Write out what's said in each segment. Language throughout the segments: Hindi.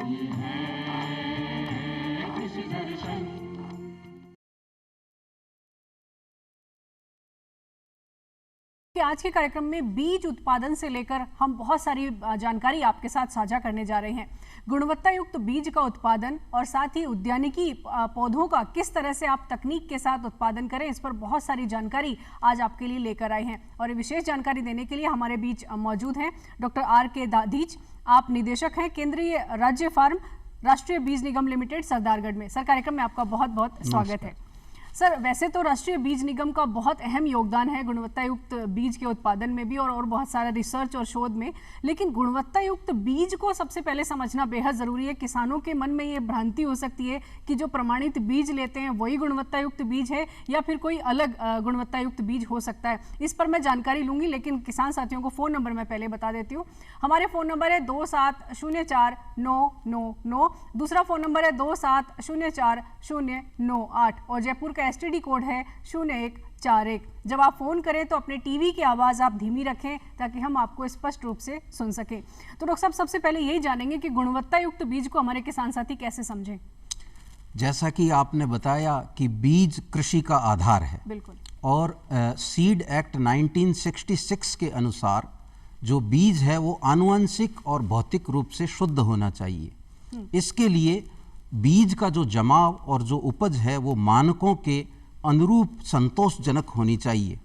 रही है कृषि दर्शन। कि आज के कार्यक्रम में बीज उत्पादन से लेकर हम बहुत सारी जानकारी आपके साथ साझा करने जा रहे हैं। गुणवत्ता युक्त बीज का उत्पादन और साथ ही उद्यानिकी पौधों का किस तरह से आप तकनीक के साथ उत्पादन करें, इस पर बहुत सारी जानकारी आज आपके लिए लेकर आए हैं। और ये विशेष जानकारी देने के लिए हमारे बीच मौजूद हैं डॉक्टर R.K. दाधीच। आप निदेशक हैं केंद्रीय राज्य फार्म राष्ट्रीय बीज निगम लिमिटेड सरदारगढ़ में। सर, कार्यक्रम में आपका बहुत बहुत स्वागत है। सर, वैसे तो राष्ट्रीय बीज निगम का बहुत अहम योगदान है गुणवत्ता युक्त बीज के उत्पादन में भी और बहुत सारा रिसर्च और शोध में, लेकिन गुणवत्ता युक्त बीज को सबसे पहले समझना बेहद ज़रूरी है। किसानों के मन में ये भ्रांति हो सकती है कि जो प्रमाणित बीज लेते हैं वही गुणवत्ता युक्त बीज है या फिर कोई अलग गुणवत्ता युक्त बीज हो सकता है। इस पर मैं जानकारी लूँगी, लेकिन किसान साथियों को फ़ोन नंबर मैं पहले बता देती हूँ। हमारे फ़ोन नंबर है 27049999, दूसरा फ़ोन नंबर है 27040098 और जयपुर का STD कोड है 0141। जब आप फोन करें तो अपने टीवी की आवाज आप धीमी रखें ताकि हम आपको स्पष्ट रूप से सुन सकें। तो डॉक्टर साहब, सबसे पहले यही जानेंगे कि गुणवत्ता युक्त बीज को हमारे किसान साथी कैसे समझें। जैसा कि आपने बताया कि बीज कृषि का आधार है। बिल्कुल। और सीड एक्ट 1966 के अनुसार जो बीज है वो आनुवंशिक और भौतिक रूप से शुद्ध होना चाहिए। इसके लिए बीज का जो जमाव और जो उपज है वो मानकों के अनुरूप संतोषजनक होनी चाहिए।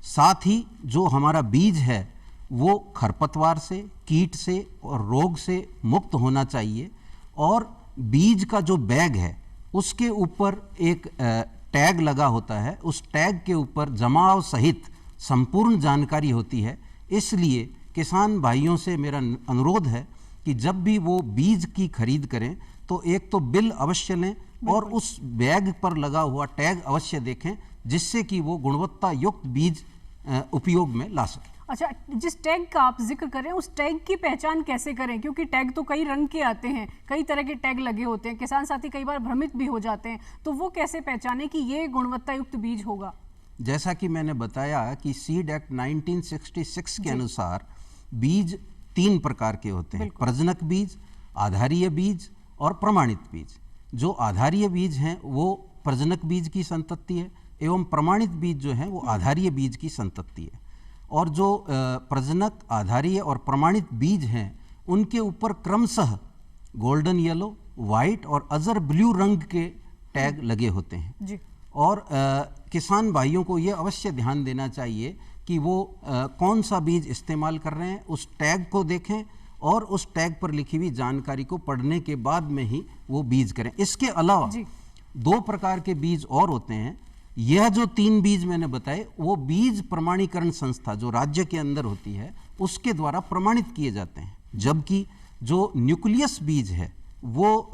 साथ ही जो हमारा बीज है वो खरपतवार से, कीट से और रोग से मुक्त होना चाहिए। और बीज का जो बैग है उसके ऊपर एक टैग लगा होता है, उस टैग के ऊपर जमाव सहित संपूर्ण जानकारी होती है। इसलिए किसान भाइयों से मेरा अनुरोध है कि जब भी वो बीज की खरीद करें तो एक तो बिल अवश्य लें और उस बैग पर लगा हुआ टैग अवश्य देखें, जिससे कि वो गुणवत्ता युक्त बीज उपयोग में ला सके। अच्छा, जिस टैग का आप जिक्र करें उस टैग की पहचान कैसे करें, क्योंकि टैग तो कई रंग के आते हैं, कई तरह के टैग लगे होते हैं, किसान साथी कई बार भ्रमित भी हो जाते हैं, तो वो कैसे पहचाने कि ये गुणवत्ता युक्त बीज होगा। जैसा कि मैंने बताया कि सीड एक्ट 1966 के अनुसार बीज 3 प्रकार के होते हैं, प्रजनक बीज, आधारीय बीज और प्रमाणित बीज। जो आधारीय बीज हैं वो प्रजनक बीज की संतति है एवं प्रमाणित बीज जो हैं वो आधारीय बीज की संतति है। और जो प्रजनक, आधारीय और प्रमाणित बीज हैं उनके ऊपर क्रमशः गोल्डन येलो, वाइट और अजर ब्लू रंग के टैग लगे होते हैं जी। और किसान भाइयों को ये अवश्य ध्यान देना चाहिए कि वो कौन सा बीज इस्तेमाल कर रहे हैं, उस टैग को देखें और उस टैग पर लिखी हुई जानकारी को पढ़ने के बाद में ही वो बीज करें। इसके अलावा 2 प्रकार के बीज और होते हैं। यह जो 3 बीज मैंने बताए वो बीज प्रमाणीकरण संस्था जो राज्य के अंदर होती है उसके द्वारा प्रमाणित किए जाते हैं, जबकि जो न्यूक्लियस बीज है वो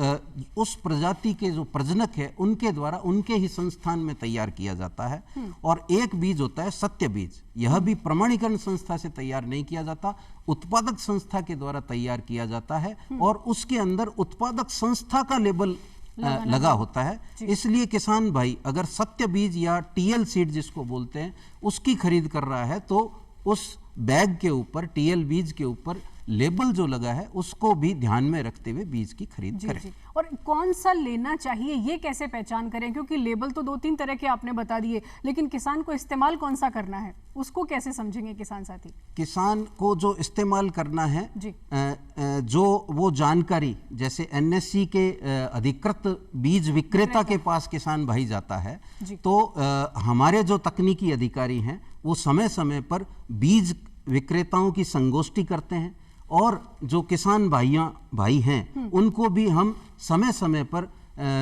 उस प्रजाति के जो प्रजनक है उनके द्वारा उनके ही संस्थान में तैयार किया जाता है। और एक बीज होता है सत्य बीज, यह भी प्रमाणीकरण संस्था से तैयार नहीं किया जाता, उत्पादक संस्था के द्वारा तैयार किया जाता है और उसके अंदर उत्पादक संस्था का लेबल लगा होता है। इसलिए किसान भाई अगर सत्य बीज या TL सीड जिसको बोलते हैं उसकी खरीद कर रहा है तो उस बैग के ऊपर TL बीज के ऊपर लेबल जो लगा है उसको भी ध्यान में रखते हुए बीज की खरीद करें। जी। और कौन सा लेना चाहिए ये कैसे पहचान करें, क्योंकि लेबल तो 2-3 तरह के आपने बता दिए, लेकिन किसान को इस्तेमाल कौन सा करना है उसको कैसे समझेंगे किसान साथी। किसान को जो इस्तेमाल करना है जी। जो वो जानकारी जैसे NSC के अधिकृत बीज विक्रेता के पास किसान भाई जाता है तो हमारे जो तकनीकी अधिकारी हैं वो समय समय पर बीज विक्रेताओं की संगोष्ठी करते हैं और जो किसान भाई हैं उनको भी हम समय समय पर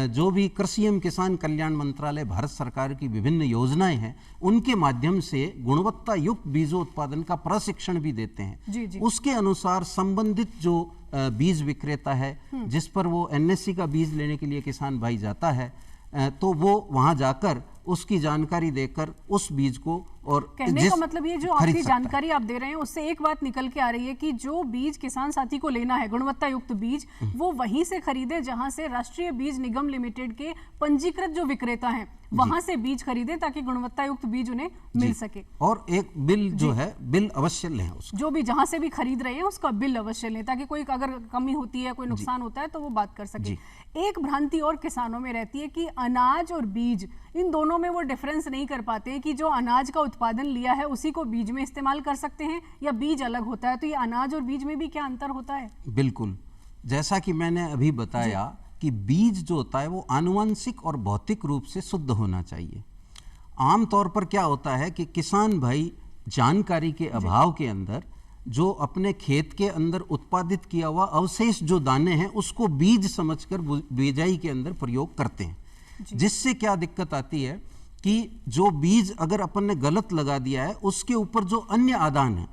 जो भी कृषि एवं किसान कल्याण मंत्रालय भारत सरकार की विभिन्न योजनाएं हैं उनके माध्यम से गुणवत्ता युक्त बीजोत्पादन का प्रशिक्षण भी देते हैं। जी। उसके अनुसार संबंधित जो बीज विक्रेता है जिस पर वो NSC का बीज लेने के लिए किसान भाई जाता है तो वो वहां जाकर उसकी जानकारी देकर उस बीज को और कहने का मतलब ये जो खरीद आपकी सकता है। जानकारी आप दे रहे हैं उससे एक बात निकल के आ रही है कि जो बीज किसान साथी को लेना है गुणवत्ता युक्त बीज, वो वहीं से खरीदे जहां से राष्ट्रीय बीज निगम लिमिटेड के पंजीकृत जो विक्रेता हैं वहां से बीज खरीदे, ताकि गुणवत्ता युक्त बीज उन्हें मिल सके। और एक बिल जो है, बिल अवश्य लें उसका। जो भी जहां से भी खरीद रहे हैं उसका बिल अवश्य लें, ताकि कोई अगर कमी होती है, कोई नुकसान होता है तो वो बात कर सके। एक भ्रांति और किसानों में रहती है कि अनाज और बीज, इन दोनों में वो डिफरेंस नहीं कर पाते हैं कि जो अनाज का उत्पादन लिया है उसी को बीज में इस्तेमाल कर सकते हैं या बीज अलग होता है। तो ये अनाज और बीज में भी क्या अंतर होता है? बिल्कुल, जैसा कि मैंने अभी बताया कि बीज जो होता है वो आनुवंशिक और भौतिक रूप से शुद्ध होना चाहिए। आमतौर पर क्या होता है कि किसान भाई जानकारी के अभाव के अंदर जो अपने खेत के अंदर उत्पादित किया हुआ अवशेष जो दाने हैं उसको बीज समझकर बिजाई के अंदर प्रयोग करते हैं, जिससे क्या दिक्कत आती है कि जो बीज अगर अपन ने गलत लगा दिया है उसके ऊपर जो अन्य आदान है,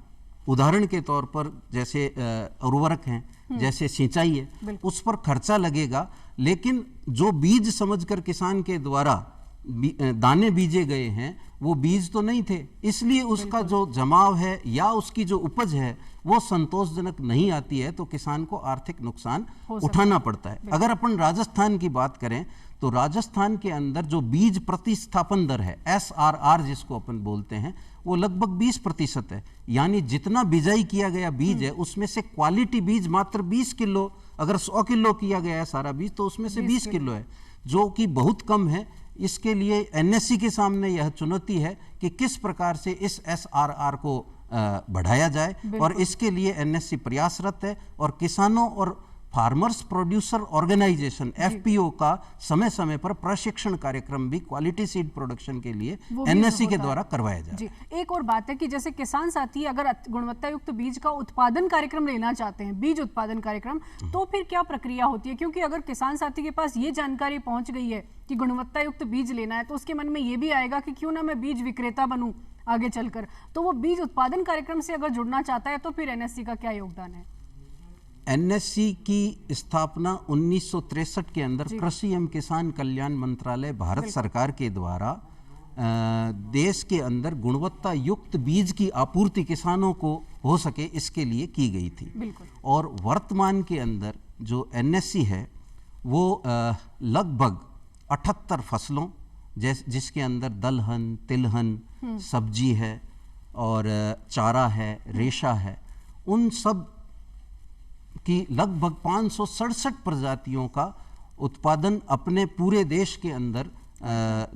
उदाहरण के तौर पर जैसे उर्वरक हैं, जैसे सिंचाई है, उस पर खर्चा लगेगा, लेकिन जो बीज समझकर किसान के द्वारा दाने बीजे गए हैं वो बीज तो नहीं थे, इसलिए उसका जो जमाव है या उसकी जो उपज है वो संतोषजनक नहीं आती है, तो किसान को आर्थिक नुकसान उठाना पड़ता है। अगर अपन राजस्थान की बात करें तो राजस्थान के अंदर जो बीज प्रतिस्थापन दर है, SRR जिसको अपन बोलते हैं, वो लगभग 20% है। यानी जितना बिजाई किया गया बीज है उसमें से क्वालिटी बीज मात्र 20 किलो, अगर 100 किलो किया गया है सारा बीज तो उसमें से 20 किलो है, जो कि बहुत कम है। इसके लिए NSC के सामने यह चुनौती है कि किस प्रकार से इस SRR को बढ़ाया जाए, और इसके लिए NSC प्रयासरत है। और किसानों और फार्मर्स प्रोड्यूसर ऑर्गेनाइजेशन FPO का समय समय पर प्रशिक्षण कार्यक्रम भी क्वालिटी सीड प्रोडक्शन के लिए NSC के द्वारा करवाया जाए। जी, एक और बात है कि जैसे किसान साथी अगर गुणवत्ता युक्त बीज का उत्पादन कार्यक्रम लेना चाहते हैं, बीज उत्पादन कार्यक्रम, तो फिर क्या प्रक्रिया होती है? क्योंकि अगर किसान साथी के पास ये जानकारी पहुंच गई है कि गुणवत्ता युक्त बीज लेना है तो उसके मन में ये भी आएगा कि क्यों ना मैं बीज विक्रेता बनूं आगे चलकर। तो वो बीज उत्पादन कार्यक्रम से अगर जुड़ना चाहता है तो फिर NSC का क्या योगदान है? NSC की स्थापना 1963 के अंदर कृषि एवं किसान कल्याण मंत्रालय भारत सरकार के द्वारा देश के अंदर गुणवत्ता युक्त बीज की आपूर्ति किसानों को हो सके इसके लिए की गई थी। और वर्तमान के अंदर जो NSC है वो लगभग 78 फसलों जिसके अंदर दलहन, तिलहन, सब्जी है और चारा है, रेशा है, उन सब की लगभग 567 प्रजातियों का उत्पादन अपने पूरे देश के अंदर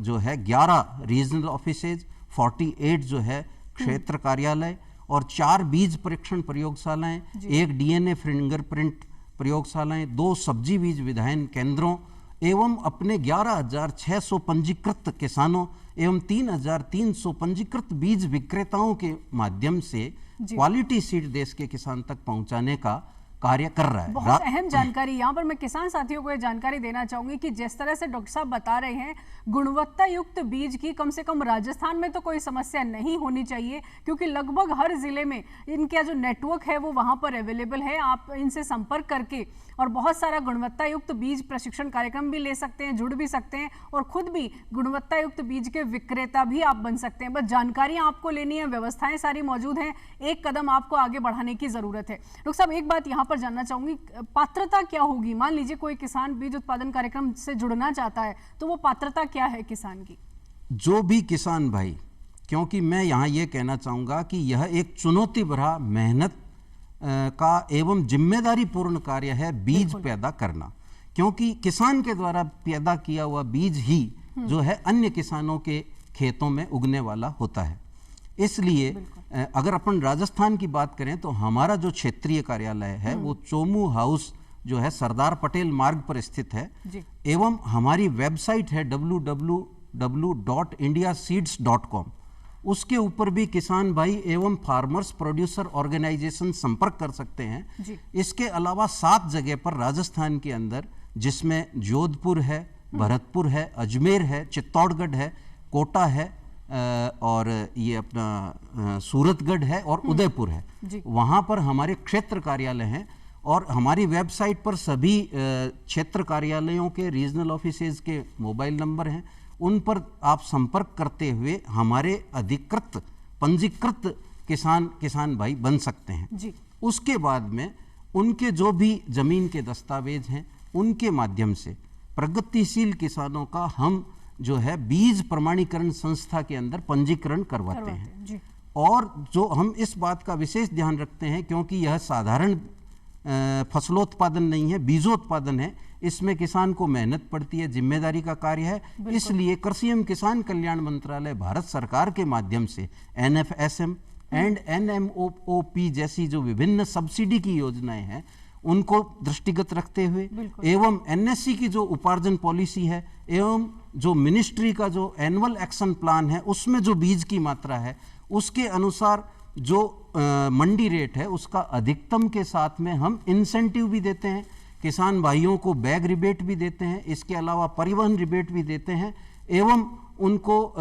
जो है 11 रीजनल ऑफिसेज, 48 जो है क्षेत्र कार्यालय और 4 बीज परीक्षण प्रयोगशालाएं, 1 DNA फिंगरप्रिंट प्रयोगशालाएं, 2 सब्जी बीज विधायन केंद्रों एवं अपने 11,600 पंजीकृत किसानों एवं 3,300 पंजीकृत बीज विक्रेताओं के माध्यम से क्वालिटी सीड देश के किसान तक पहुंचाने का कार्य कर रहा है। बहुत अहम जानकारी यहाँ पर मैं किसान साथियों को ये जानकारी देना चाहूंगी कि जिस तरह से डॉक्टर साहब बता रहे हैं, गुणवत्ता युक्त बीज की कम से कम राजस्थान में तो कोई समस्या नहीं होनी चाहिए, क्योंकि लगभग हर जिले में इनका जो नेटवर्क है वो वहां पर अवेलेबल है। आप इनसे संपर्क करके और बहुत सारा गुणवत्ता युक्त बीज प्रशिक्षण कार्यक्रम भी ले सकते हैं, जुड़ भी सकते हैं और खुद भी गुणवत्ता युक्त बीज के विक्रेता भी आप बन सकते हैं। बस जानकारियां आपको लेनी है, व्यवस्थाएं सारी मौजूद हैं, एक कदम आपको आगे बढ़ाने की जरूरत है। डॉक्टर साहब, एक बात यहाँ पर जानना चाहूंगी, पात्रता क्या होगी? मान लीजिए कोई किसान बीज उत्पादन कार्यक्रम से जुड़ना चाहता है तो वो पात्रता क्या है किसान की? जो भी किसान भाई, क्योंकि मैं यहाँ ये कहना चाहूंगा कि यह एक चुनौती भरा मेहनत का एवं जिम्मेदारी पूर्ण कार्य है बीज पैदा करना, क्योंकि किसान के द्वारा पैदा किया हुआ बीज ही जो है अन्य किसानों के खेतों में उगने वाला होता है। इसलिए अगर अपन राजस्थान की बात करें तो हमारा जो क्षेत्रीय कार्यालय है वो चोमू हाउस जो है सरदार पटेल मार्ग पर स्थित है, एवं हमारी वेबसाइट है www.indiaseeds.com। उसके ऊपर भी किसान भाई एवं फार्मर्स प्रोड्यूसर ऑर्गेनाइजेशन संपर्क कर सकते हैं। इसके अलावा 7 जगह पर राजस्थान के अंदर, जिसमें जोधपुर है, भरतपुर है, अजमेर है, चित्तौड़गढ़ है, कोटा है और ये अपना सूरतगढ़ है और उदयपुर है, वहाँ पर हमारे क्षेत्र कार्यालय हैं। और हमारी वेबसाइट पर सभी क्षेत्र कार्यालयों के रीजनल ऑफिसेज के मोबाइल नंबर हैं, उन पर आप संपर्क करते हुए हमारे अधिकृत पंजीकृत किसान भाई बन सकते हैं जी। उसके बाद में उनके जो भी जमीन के दस्तावेज हैं उनके माध्यम से प्रगतिशील किसानों का हम जो है बीज प्रमाणीकरण संस्था के अंदर पंजीकरण करवाते हैं जी। और जो हम इस बात का विशेष ध्यान रखते हैं क्योंकि यह साधारण फसलोत्पादन नहीं है, बीजोत्पादन है, इसमें किसान को मेहनत पड़ती है, जिम्मेदारी का कार्य है। इसलिए कृषि एवं किसान कल्याण मंत्रालय भारत सरकार के माध्यम से NFSM एंड NMOP जैसी जो विभिन्न सब्सिडी की योजनाएं हैं उनको दृष्टिगत रखते हुए एवं NSC की जो उपार्जन पॉलिसी है एवं जो मिनिस्ट्री का जो एनुअल एक्शन प्लान है उसमें जो बीज की मात्रा है उसके अनुसार जो मंडी रेट है उसका अधिकतम के साथ में हम इंसेंटिव भी देते हैं, किसान भाइयों को बैग रिबेट भी देते हैं, इसके अलावा परिवहन रिबेट भी देते हैं एवं उनको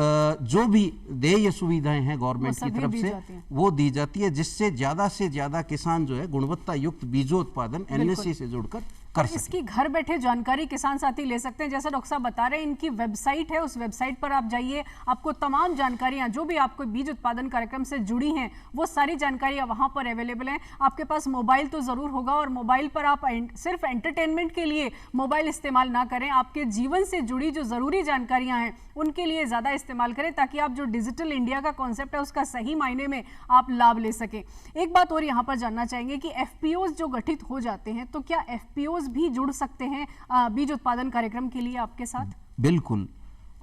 जो भी देय सुविधाएं हैं गवर्नमेंट की तरफ से वो दी जाती है, जिससे से ज्यादा किसान जो है गुणवत्ता युक्त बीजोत्पादन NSC से जुड़कर कर सके। इसकी घर बैठे जानकारी किसान साथी ले सकते हैं। जैसा डॉक्टर साहब बता रहे हैं, इनकी वेबसाइट है, उस वेबसाइट पर आप जाइए, आपको तमाम जानकारियां जो भी आपको बीज उत्पादन कार्यक्रम से जुड़ी हैं वो सारी जानकारियां वहां पर अवेलेबल हैं। आपके पास मोबाइल तो जरूर होगा और मोबाइल पर आप सिर्फ एंटरटेनमेंट के लिए मोबाइल इस्तेमाल ना करें, आपके जीवन से जुड़ी जो जरूरी जानकारियां हैं उनके लिए ज्यादा इस्तेमाल करें ताकि आप जो डिजिटल इंडिया का कॉन्सेप्ट है उसका सही मायने में आप लाभ ले सकें। एक बात और यहां पर जानना चाहेंगे कि FPOs जो गठित हो जाते हैं तो क्या FPOs भी जुड़ सकते हैं बीज उत्पादन कार्यक्रम के लिए आपके साथ? बिल्कुल,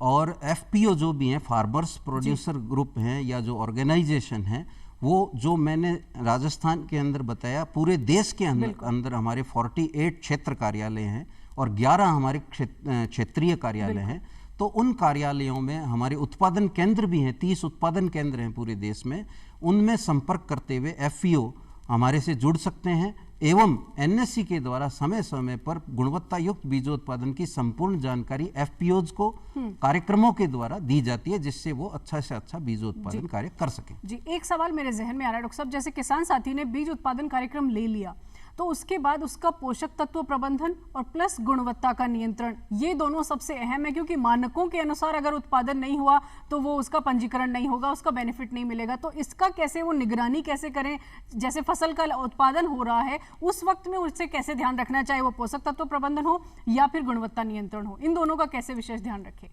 और FPO जो भी हैं, फार्मर्स प्रोड्यूसर ग्रुप हैं या जो ऑर्गेनाइजेशन है, वो जो मैंने राजस्थान के अंदर बताया, पूरे देश के अंदर हमारे 48 क्षेत्र कार्यालय हैं और 11 हमारे क्षेत्रीय कार्यालय हैं। तो उन कार्यालयों में हमारे उत्पादन केंद्र भी हैं, 30 उत्पादन केंद्र हैं पूरे देश में। उनमें संपर्क करते हुए FPO हमारे से जुड़ सकते हैं एवं NSC के द्वारा समय समय पर गुणवत्ता युक्त बीजोत्पादन की संपूर्ण जानकारी FPOs को कार्यक्रमों के द्वारा दी जाती है, जिससे वो अच्छा से अच्छा बीजोत्पादन कार्य कर सके। जी, एक सवाल मेरे जहन में आ रहा है डॉक्टर साहब, जैसे किसान साथी ने बीज उत्पादन कार्यक्रम ले लिया तो उसके बाद उसका पोषक तत्व प्रबंधन और प्लस गुणवत्ता का नियंत्रण, ये दोनों सबसे अहम है, क्योंकि मानकों के अनुसार अगर उत्पादन नहीं हुआ तो वो उसका पंजीकरण नहीं होगा, उसका बेनिफिट नहीं मिलेगा। तो इसका कैसे वो निगरानी कैसे करें, जैसे फसल का उत्पादन हो रहा है उस वक्त में उससे कैसे ध्यान रखना, चाहे वो पोषक तत्व प्रबंधन हो या फिर गुणवत्ता नियंत्रण हो, इन दोनों का कैसे विशेष ध्यान रखें?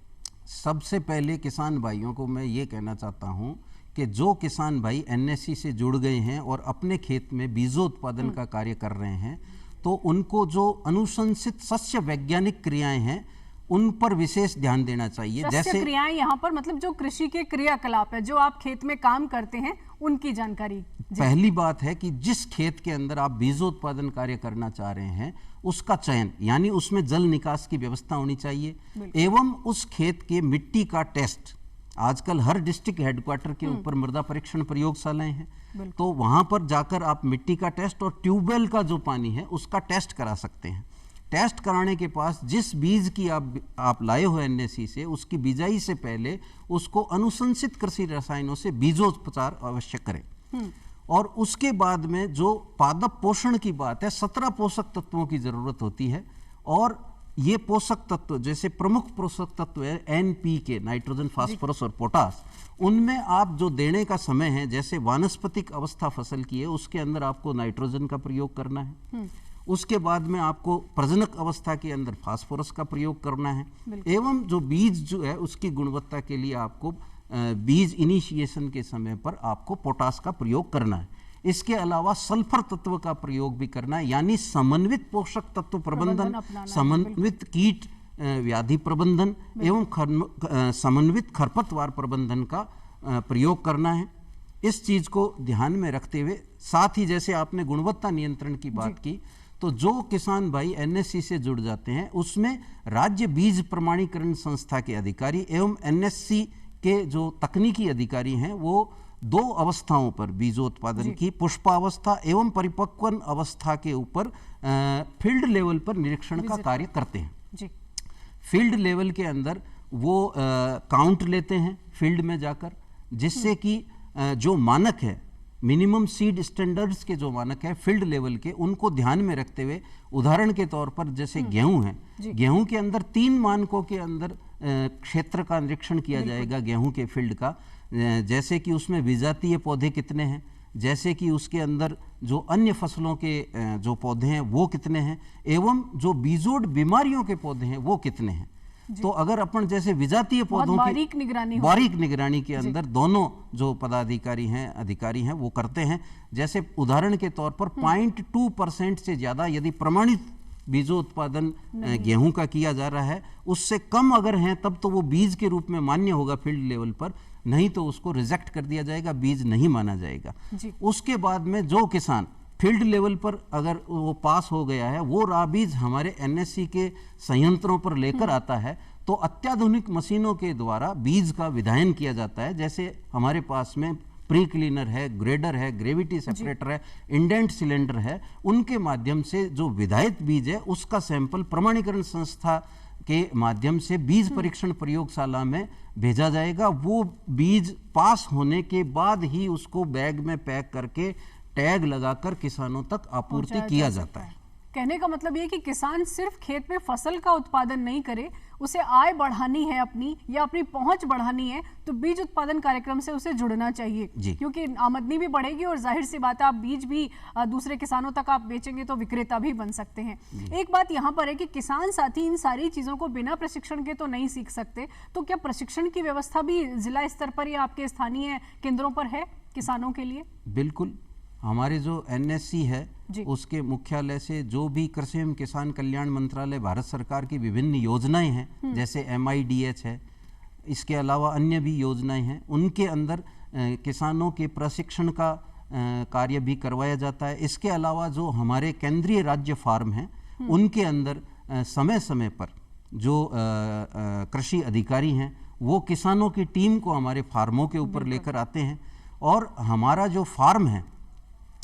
सबसे पहले किसान भाइयों को मैं ये कहना चाहता हूँ कि जो किसान भाई NSC से जुड़ गए हैं और अपने खेत में बीजोत्पादन का कार्य कर रहे हैं, तो उनको जो अनुशंसित सस्य वैज्ञानिक क्रियाएं हैं उन पर विशेष ध्यान देना चाहिए। जैसे क्रियाएं यहाँ पर मतलब जो कृषि के क्रियाकलाप है, जो आप खेत में काम करते हैं उनकी जानकारी। पहली बात है कि जिस खेत के अंदर आप बीजोत्पादन कार्य करना चाह रहे हैं उसका चयन, यानी उसमें जल निकास की व्यवस्था होनी चाहिए एवं उस खेत के मिट्टी का टेस्ट। आजकल हर डिस्ट्रिक्ट हेडक्वार्टर के ऊपर मृदा परीक्षण प्रयोगशालाएं हैं, तो वहां पर जाकर आप मिट्टी का टेस्ट और ट्यूबवेल का जो पानी है उसका टेस्ट करा सकते हैं। टेस्ट कराने के पास जिस बीज की आप लाए हो NSC से, उसकी बिजाई से पहले उसको अनुशंसित कृषि रसायनों से बीजोपचार अवश्य करें। और उसके बाद में जो पादप पोषण की बात है, 17 पोषक तत्वों की जरूरत होती है और ये पोषक तत्व जैसे प्रमुख पोषक तत्व है NPK, नाइट्रोजन, फास्फोरस और पोटास, उनमें आप जो देने का समय है, जैसे वानस्पतिक अवस्था फसल की है उसके अंदर आपको नाइट्रोजन का प्रयोग करना है, उसके बाद में आपको प्रजनक अवस्था के अंदर फास्फोरस का प्रयोग करना है एवं जो बीज जो है उसकी गुणवत्ता के लिए आपको बीज इनिशिएशन के समय पर आपको पोटास का प्रयोग करना है। इसके अलावा सल्फर तत्व का प्रयोग भी करना है, यानी समन्वित पोषक तत्व प्रबंधन, समन्वित कीट व्याधि प्रबंधन एवं समन्वित खरपतवार प्रबंधन का प्रयोग करना है। इस चीज को ध्यान में रखते हुए, साथ ही जैसे आपने गुणवत्ता नियंत्रण की बात की, तो जो किसान भाई NSC से जुड़ जाते हैं उसमें राज्य बीज प्रमाणीकरण संस्था के अधिकारी एवं NSC के जो तकनीकी अधिकारी हैं वो 2 अवस्थाओं पर बीजोत्पादन की पुष्पावस्था एवं परिपक्वन अवस्था के ऊपर फील्ड लेवल पर निरीक्षण का कार्य करते हैं। फील्ड लेवल के अंदर वो काउंट लेते हैं फील्ड में जाकर, जिससे कि जो मानक है मिनिमम सीड स्टैंडर्ड्स के जो मानक है फील्ड लेवल के, उनको ध्यान में रखते हुए, उदाहरण के तौर पर जैसे गेहूं है, गेहूं के अंदर 3 मानकों के अंदर क्षेत्र का निरीक्षण किया जाएगा गेहूं के फील्ड का, जैसे कि उसमें विजातीय पौधे कितने हैं, जैसे कि उसके अंदर जो अन्य फसलों के जो पौधे हैं वो कितने हैं, एवं जो बीजोड़ बीमारियों के पौधे हैं वो कितने हैं। तो अगर अपन जैसे विजातीय पौधों की बारीक निगरानी के अंदर दोनों जो पदाधिकारी हैं, अधिकारी हैं, वो करते हैं। जैसे उदाहरण के तौर पर 0.2% से ज्यादा यदि प्रमाणित बीजों उत्पादन गेहूं का किया जा रहा है, उससे कम अगर हैं तब तो वो बीज के रूप में मान्य होगा फील्ड लेवल पर, नहीं तो उसको रिजेक्ट कर दिया जाएगा, बीज नहीं माना जाएगा। उसके बाद में जो किसान फील्ड लेवल पर अगर वो पास हो गया है, वो रा बीज हमारे एनएससी के संयंत्रों पर लेकर आता है, तो अत्याधुनिक मशीनों के द्वारा बीज का विधायन किया जाता है। जैसे हमारे पास में प्री क्लीनर है, ग्रेडर है, ग्रेविटी सेपरेटर है, इंडेंट सिलेंडर है, उनके माध्यम से जो विधायित बीज है उसका सैंपल प्रमाणीकरण संस्था के माध्यम से बीज परीक्षण प्रयोगशाला में भेजा जाएगा। वो बीज पास होने के बाद ही उसको बैग में पैक करके टैग लगाकर किसानों तक आपूर्ति किया जाता है। कहने का मतलब ये कि किसान सिर्फ खेत में फसल का उत्पादन नहीं करे, उसे आय बढ़ानी है अपनी या अपनी पहुंच बढ़ानी है, तो बीज उत्पादन कार्यक्रम से उसे जुड़ना चाहिए, क्योंकि आमदनी भी बढ़ेगी और जाहिर सी बात है आप बीज भी दूसरे किसानों तक आप बेचेंगे तो विक्रेता भी बन सकते हैं। एक बात यहाँ पर है कि किसान साथी इन सारी चीजों को बिना प्रशिक्षण के तो नहीं सीख सकते, तो क्या प्रशिक्षण की व्यवस्था भी जिला स्तर पर या आपके स्थानीय केंद्रों पर है किसानों के लिए? बिल्कुल, हमारे जो एनएससी है उसके मुख्यालय से जो भी कृषि एवं किसान कल्याण मंत्रालय भारत सरकार की विभिन्न योजनाएं हैं, जैसे MIDH है, इसके अलावा अन्य भी योजनाएं हैं, उनके अंदर किसानों के प्रशिक्षण का कार्य भी करवाया जाता है। इसके अलावा जो हमारे केंद्रीय राज्य फार्म हैं उनके अंदर समय समय पर जो कृषि अधिकारी हैं वो किसानों की टीम को हमारे फार्मों के ऊपर लेकर आते हैं, और हमारा जो फार्म है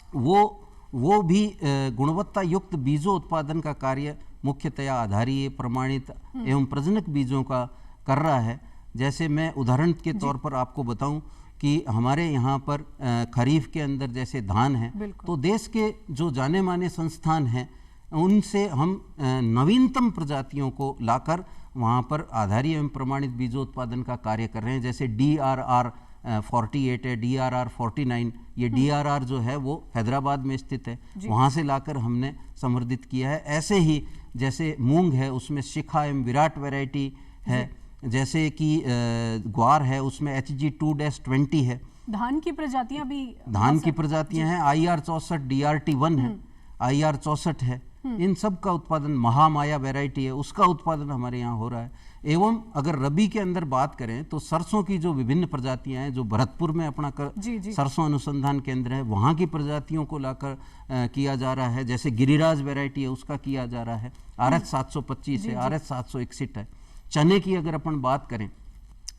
वो भी गुणवत्ता युक्त बीजों उत्पादन का कार्य मुख्यतया आधारीय, प्रमाणित एवं प्रजनक बीजों का कर रहा है। जैसे मैं उदाहरण के तौर पर आपको बताऊं कि हमारे यहाँ पर खरीफ के अंदर जैसे धान है, तो देश के जो जाने माने संस्थान हैं उनसे हम नवीनतम प्रजातियों को लाकर वहाँ पर आधारीय एवं प्रमाणित बीजों उत्पादन का कार्य कर रहे हैं। जैसे DRR 48 है, DRR 49, ये DRR जो है वो हैदराबाद में स्थित है, वहाँ से लाकर हमने संवर्धित किया है। ऐसे ही जैसे मूंग है उसमें शिखा एवं विराट वैरायटी है, जैसे कि ग्वार है उसमें HG 2-20 है। धान की प्रजातियां भी, धान की प्रजातियां हैं, IR 64 DRT 1 है, IR 64 है, इन सब का उत्पादन, महामाया वैरायटी है उसका उत्पादन हमारे यहाँ हो रहा है। एवं अगर रबी के अंदर बात करें तो सरसों की जो विभिन्न प्रजातियां हैं, जो भरतपुर में अपना सरसों अनुसंधान केंद्र है वहाँ की प्रजातियों को लाकर किया जा रहा है। जैसे गिरिराज वैरायटी है उसका किया जा रहा है, RH 725 है, RH 761 है। चने की अगर अपन बात करें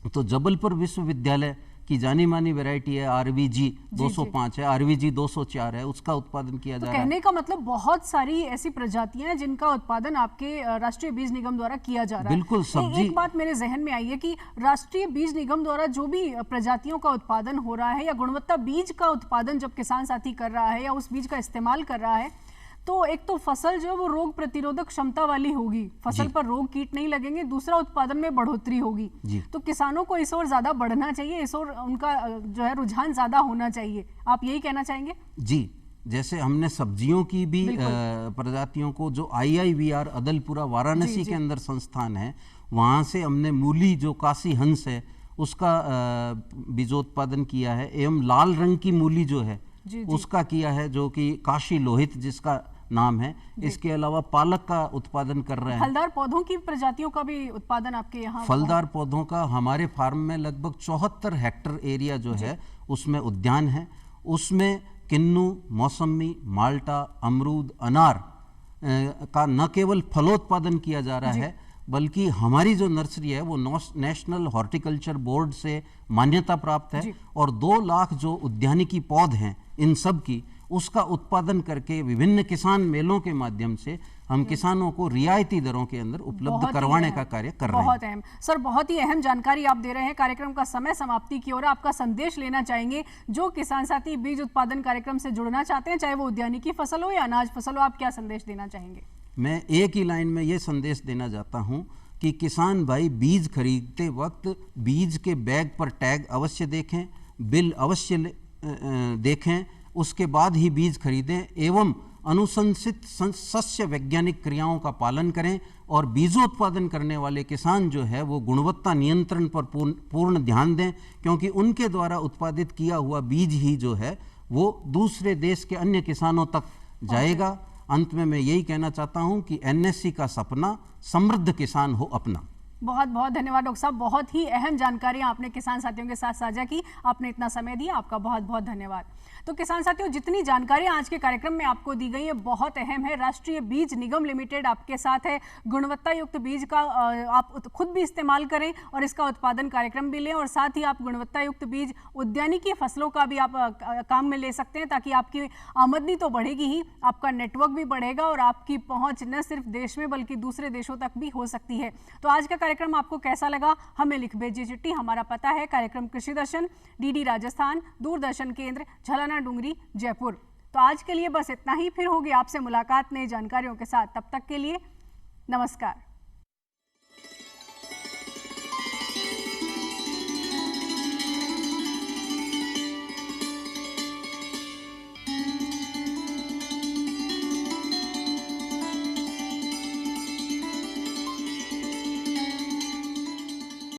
तो जबलपुर विश्वविद्यालय की जानी मानी वैरायटी है RVG 205 है, RVG 204 है, उसका उत्पादन किया जा रहा है। कहने का मतलब बहुत सारी ऐसी प्रजातियां हैं जिनका उत्पादन आपके राष्ट्रीय बीज निगम द्वारा किया जा रहा है। बिल्कुल। सब्जी, एक बात मेरे जहन में आई है कि राष्ट्रीय बीज निगम द्वारा जो भी प्रजातियों का उत्पादन हो रहा है या गुणवत्ता बीज का उत्पादन जब किसान साथी कर रहा है या उस बीज का इस्तेमाल कर रहा है, तो एक तो फसल जो है वो रोग प्रतिरोधक क्षमता वाली होगी, फसल पर रोग कीट नहीं लगेंगे, दूसरा उत्पादन में बढ़ोतरी होगी। तो किसानों को इस ओर ज्यादा बढ़ना चाहिए, इस ओर उनका जो है रुझान ज्यादा होना चाहिए, आप यही कहना चाहेंगे? जी, जैसे हमने सब्जियों की भी प्रजातियों को, जो IIVR अदलपुरा वाराणसी के अंदर संस्थान है, वहाँ से हमने मूली जो काशी हंस है उसका बीजोत्पादन किया है, एवं लाल रंग की मूली जो है उसका किया है, जो कि काशी लोहित जिसका नाम है। इसके अलावा पालक का उत्पादन कर रहे हैं। फलदार पौधों की प्रजातियों का भी उत्पादन आपके यहाँ? फलदार पौधों का हमारे फार्म में लगभग 74 हेक्टेयर एरिया जो है उसमें उद्यान है, उसमें किन्नू, मौसमी, माल्टा, अमरूद, अनार का न केवल फलोत्पादन किया जा रहा है, बल्कि हमारी जो नर्सरी है वो नेशनल हॉर्टिकल्चर बोर्ड से मान्यता प्राप्त है, और 2 लाख जो उद्यानिकी पौध हैं इन सब की उसका उत्पादन करके विभिन्न किसान मेलों के माध्यम से हम किसानों को रियायती दरों के अंदर उपलब्ध करवाने का कार्य कर रहे हैं। बहुत अहम सर, बहुत ही अहम जानकारी आप दे रहे हैं। कार्यक्रम का समय समाप्ति की ओर, आपका संदेश लेना चाहेंगे जो किसान साथी बीज उत्पादन कार्यक्रम से जुड़ना चाहते हैं, चाहे वो उद्यानिकी फसल हो या अनाज फसल हो, आप क्या संदेश देना चाहेंगे? मैं एक ही लाइन में ये संदेश देना चाहता हूँ कि किसान भाई बीज खरीदते वक्त बीज के बैग पर टैग अवश्य देखें, बिल अवश्य देखें, उसके बाद ही बीज खरीदें एवं अनुशंसित सस्य वैज्ञानिक क्रियाओं का पालन करें। और बीजोत्पादन करने वाले किसान जो है वो गुणवत्ता नियंत्रण पर पूर्ण ध्यान दें, क्योंकि उनके द्वारा उत्पादित किया हुआ बीज ही जो है वो दूसरे देश के अन्य किसानों तक जाएगा। अंत में मैं यही कहना चाहता हूं कि एनएससी का सपना समृद्ध किसान हो अपना। बहुत बहुत धन्यवाद डॉक्टर साहब, बहुत ही अहम जानकारियां आपने किसान साथियों के साथ साझा की, आपने इतना समय दिया, आपका बहुत बहुत धन्यवाद। तो किसान साथियों, जितनी जानकारियां आज के कार्यक्रम में आपको दी गई है बहुत अहम है। राष्ट्रीय बीज निगम लिमिटेड आपके साथ है। गुणवत्ता युक्त बीज का आप खुद भी इस्तेमाल करें और इसका उत्पादन कार्यक्रम भी लें, और साथ ही आप गुणवत्ता युक्त बीज उद्यानिकी फसलों का भी आप काम में ले सकते हैं, ताकि आपकी आमदनी तो बढ़ेगी ही, आपका नेटवर्क भी बढ़ेगा और आपकी पहुंच न सिर्फ देश में बल्कि दूसरे देशों तक भी हो सकती है। तो आज का कार्यक्रम आपको कैसा लगा, हमें लिख भेजिए चिट्ठी। हमारा पता है कार्यक्रम कृषि दर्शन, डीडी राजस्थान, दूरदर्शन केंद्र, झलाना डूंगरी, जयपुर। तो आज के लिए बस इतना ही, फिर होगी आपसे मुलाकात नई जानकारियों के साथ। तब तक के लिए नमस्कार।